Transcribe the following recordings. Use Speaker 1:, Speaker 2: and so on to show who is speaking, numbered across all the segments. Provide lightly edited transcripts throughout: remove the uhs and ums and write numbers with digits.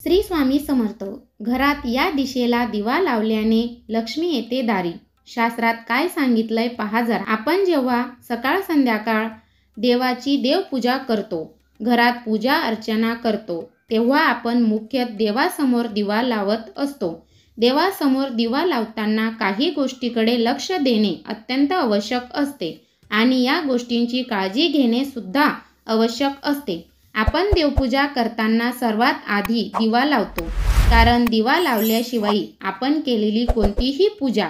Speaker 1: श्री स्वामी समर्थ. घरात या दिशेला दिवा लावल्याने लक्ष्मी येते दारी. शास्त्रात काय सांगितलंय पहा जरा. आपण जेव्हा सकाळ संध्याकाळ देवाची देवपूजा करतो, घरात पूजा अर्चना करतो, तेव्हा आपण मुख्य देवासमोर दिवा लावत असतो. देवासमोर दिवा लावताना काही गोष्टीकडे लक्ष देणे अत्यंत आवश्यक असते आणि या गोष्टींची काळजी घेणे सुद्धा आवश्यक असते. आपण देवपूजा करताना सर्वात आधी दिवा लावतो, कारण दिवा लावल्याशिवाय आपण केलेली कोणतीही पूजा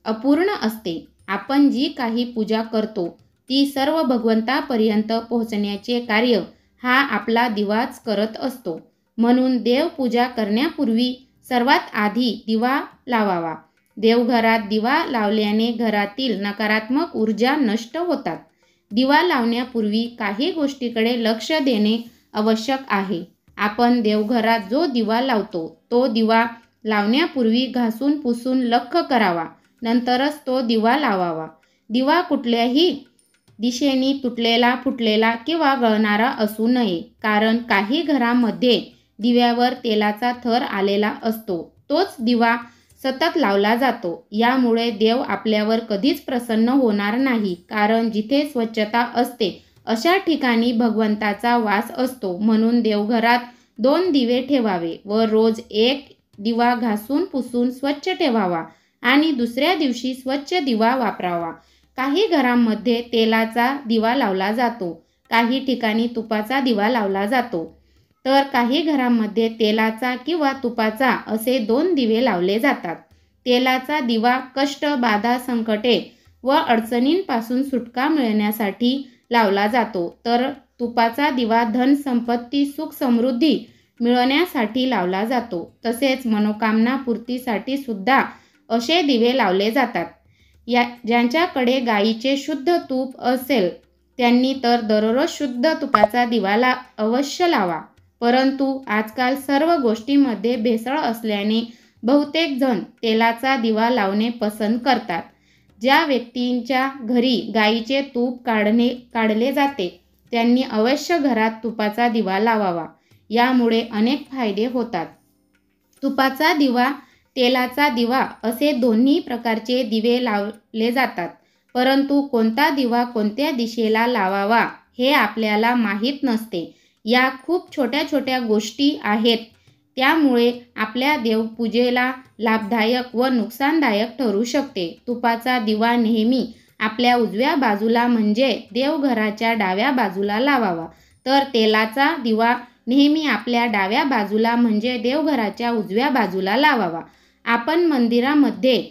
Speaker 1: अपूर्ण असते. आपण जी काही पूजा करतो ती सर्व भगवंतापर्यंत पोहोचण्याचे कार्य हा आपला दिवाच करत असतो. म्हणून देवपूजा करण्यापूर्वी सर्वात आधी दिवा लावावा. देवघरात दिवा लावल्याने घरातील नकारात्मक ऊर्जा नष्ट होतात. दिवा लावण्यापूर्वी काही गोष्टीकडे लक्ष देणे आवश्यक आहे. आपण देवघरात जो दिवा लावतो तो दिवा लावण्यापूर्वी घासून पुसून लख्ख करावा, नंतरच तो दिवा लावावा. दिवा कुठल्याही दिशेने तुटलेला, फुटलेला किंवा गळणारा असू नये, कारण काही घरामध्ये दिव्यावर तेलाचा थर आलेला असतो. तोच दिवा सतत लावला जातो. यामुळे देव आपल्यावर कधीच प्रसन्न होणार नाही, कारण जिथे स्वच्छता असते अशा ठिकाणी भगवंताचा वास असतो. म्हणून देवघरात 2 दिवे ठेवावे व रोज एक दिवा घासून पुसून स्वच्छ ठेवावा आणि दुसऱ्या दिवशी स्वच्छ दिवा वापरावा. काही घरांमध्ये तेलाचा दिवा लावला जातो, काही ठिकाणी तुपाचा दिवा लावला जातो, तर काही घरांमध्ये तेलाचा किंवा तुपाचा असे 2 दिवे लावले जातात. तेलाचा दिवा कष्ट, बाधा, संकटे व अडचणींपासून सुटका मिळण्यासाठी लावला जातो, तर तुपाचा दिवा धन, संपत्ती, सुख, समृद्धी मिळवण्यासाठी लावला जातो. तसेच मनोकामना पूर्तीसाठी सुद्धा असे दिवे लावले जातात. ज्यांच्याकडे गाईचे शुद्ध तूप असेल त्यांनी तर दररोज शुद्ध तुपाचा दिवा अवश्य लावा. परंतु आजकाल सर्व गोष्टींमध्ये भेसळ असल्याने बहुतेक जण तेलाचा दिवा लावणे पसंत करतात. ज्या व्यक्तींच्या घरी गाईचे तूप काढले जाते त्यांनी अवश्य घरात तुपाचा दिवा लावावा. यामुळे अनेक फायदे होतात. तुपाचा दिवा, तेलाचा दिवा असे दोन्ही प्रकारचे दिवे लावले जातात. परंतु कोणता दिवा कोणत्या दिशेला लावावा हे आपल्याला माहीत नसते. या खूप छोट्या छोट्या गोष्टी आहेत, त्यामुळे आपल्या देवपूजेला लाभदायक व नुकसानदायक ठरू शकते. तुपाचा दिवा नेहमी आपल्या उजव्या बाजूला म्हणजे देवघराच्या डाव्या बाजूला लावावा, तर तेलाचा दिवा नेहमी आपल्या डाव्या बाजूला म्हणजे देवघराच्या उजव्या बाजूला लावावा. आपण मंदिरामध्ये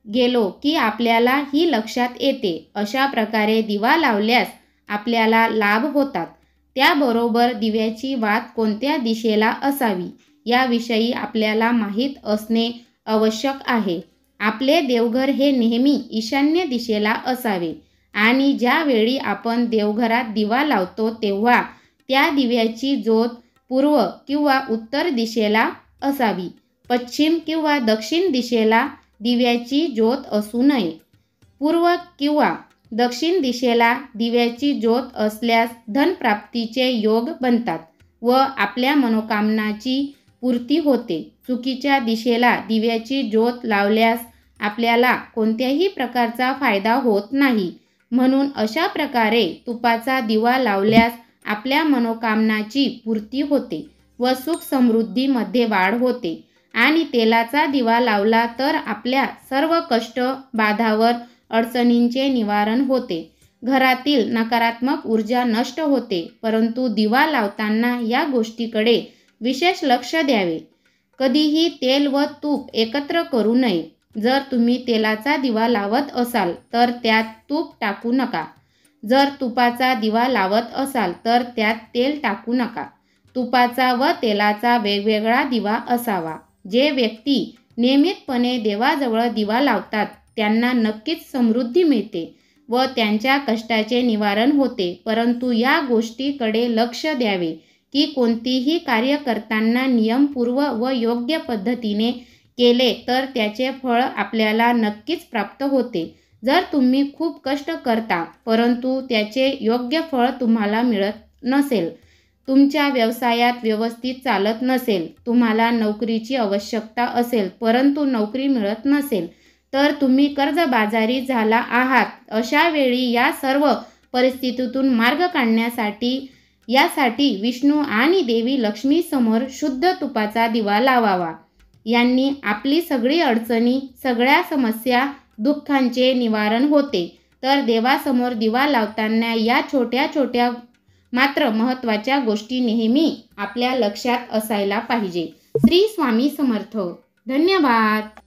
Speaker 1: गेलो की आपल्याला ही लक्षात येते. अशा प्रकारे दिवा लावल्यास आपल्याला लाभ होतात. त्याबरोबर दिव्याची वात कोणत्या दिशेला असावी याविषयी आपल्याला माहीत असणे आवश्यक आहे. आपले देवघर हे नेहमी ईशान्य दिशेला असावे आणि ज्यावेळी आपण देवघरात दिवा लावतो तेव्हा त्या दिव्याची ज्योत पूर्व किंवा उत्तर दिशेला असावी. पश्चिम किंवा दक्षिण दिशेला दिव्याची ज्योत असू नये. पूर्व किंवा दक्षिण दिशेला दिव्याची ज्योत असल्यास धनप्राप्तीचे योग बनतात व आपल्या मनोकामनाची पूर्ती होते. चुकीच्या दिशेला दिव्याची ज्योत लावल्यास आपल्याला कोणत्याही प्रकारचा फायदा होत नाही. म्हणून अशा प्रकारे तुपाचा दिवा लावल्यास आपल्या मनोकामनाची पूर्ती होते व सुख समृद्धीमध्ये वाढ होते. आणि तेलाचा दिवा लावला तर आपल्या सर्व कष्ट, बाधावर अडचणींचे निवारण होते. घरातील नकारात्मक ऊर्जा नष्ट होते. परंतु दिवा लावताना या गोष्टीकडे विशेष लक्ष द्यावे. कधीही तेल व तूप एकत्र करू नये. जर तुम्ही तेलाचा दिवा लावत असाल तर त्यात तूप टाकू नका. जर तुपाचा दिवा लावत असाल तर त्यात तेल टाकू नका. तुपाचा व तेलाचा वेगवेगळा दिवा असावा. जे व्यक्ती नियमितपणे देवाजवळ दिवा लावतात त्यांना नक्कीच समृद्धी मिळते व त्यांच्या कष्टाचे निवारण होते. परंतु या गोष्टीकडे लक्ष द्यावे की कोणतीही कार्य करताना नियमपूर्व व योग्य पद्धतीने केले तर त्याचे फळ आपल्याला नक्कीच प्राप्त होते. जर तुम्ही खूप कष्ट करता परंतु त्याचे योग्य फळ तुम्हाला मिळत नसेल तुमच्या व्यवसायात व्यवस्थित चालत नसेल, तुम्हाला नोकरीची आवश्यकता असेल परंतु नोकरी मिळत नसेल, तर तुम्ही कर्जबाजारी झाला आहात, अशा वेळी या सर्व परिस्थितीतून मार्ग काढण्यासाठी यासाठी विष्णू आणि देवी लक्ष्मी समोर शुद्ध तुपाचा दिवा लावावा. यांनी आपली सगळी अडचणी, सगळ्या समस्या, दुःखांचे निवारण होते. तर देवासमोर दिवा लावताना या छोट्या छोट्या मात्र महत्त्वाच्या गोष्टी नेहमी आपल्या लक्षात असायला पाहिजे. श्री स्वामी समर्थ. धन्यवाद.